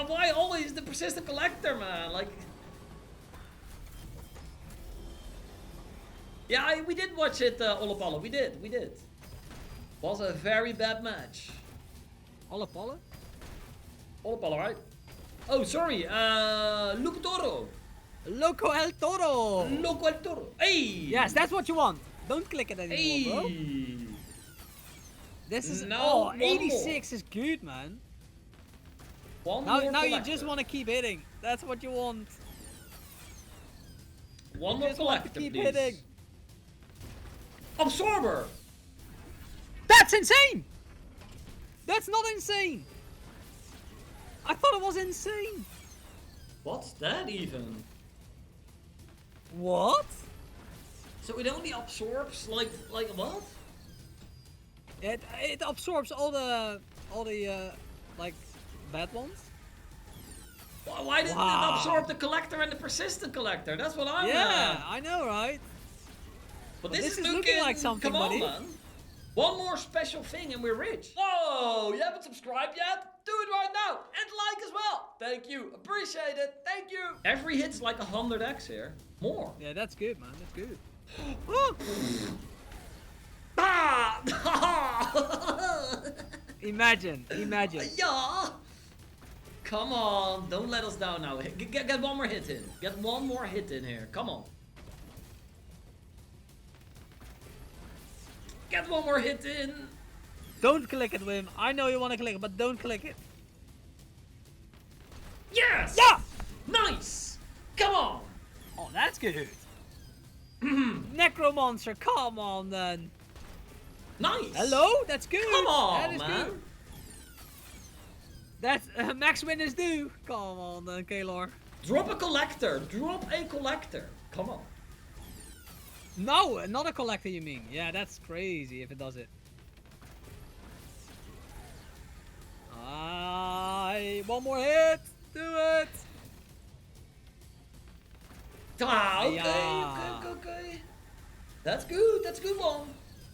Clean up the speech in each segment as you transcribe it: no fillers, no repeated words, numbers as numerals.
why always the persistent collector, man? Like... Yeah, we did watch it, Olapala. We did. Was a very bad match. Olapala? Olapala, right? Oh, sorry. Loco Toro. Loco El Toro. Loco El Toro. Hey! Yes, that's what you want. Don't click it anymore, bro. This is... No, 86 is good, man. Now you just want to keep hitting. That's what you want. One more collector, keep please. hitting. Absorber! That's insane! That's not insane! I thought it was insane! What's that even? What? So it only absorbs like what? It absorbs all the like bad ones. Why didn't it absorb the collector and the persistent collector? That's what I'm I know, right? But this is looking like something, come on, buddy. man. One more special thing and we're rich. Whoa, you haven't subscribed yet? Do it right now and like as well. Thank you, appreciate it, thank you. Every hit's like 100x here. More. Yeah, that's good, man, that's good. Imagine. Yeah. Come on, don't let us down now. Get one more hit in. Get one more hit in here. Come on. Get one more hit in. Don't click it, Wim. I know you want to click it, but don't click it. Yes! Yeah! Nice! Come on! Oh, that's good. Necromancer, come on then. Nice! Hello? That's good. Come on, that is man. Good. That's max win is due. Come on then, Kaylor. Drop a collector. Drop a collector. Come on. No, not a collector you mean. Yeah, that's crazy if it does it. One more hit. Do it. Okay. That's good one.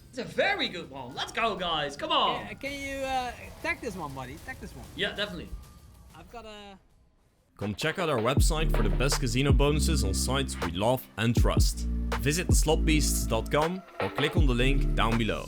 It's a very good one. Let's go, guys. Come on. Can you tag this one, buddy? Tag this one. Yeah, definitely. I've got a... Come check out our website for the best casino bonuses on sites we love and trust. Visit theslotbeasts.com or click on the link down below.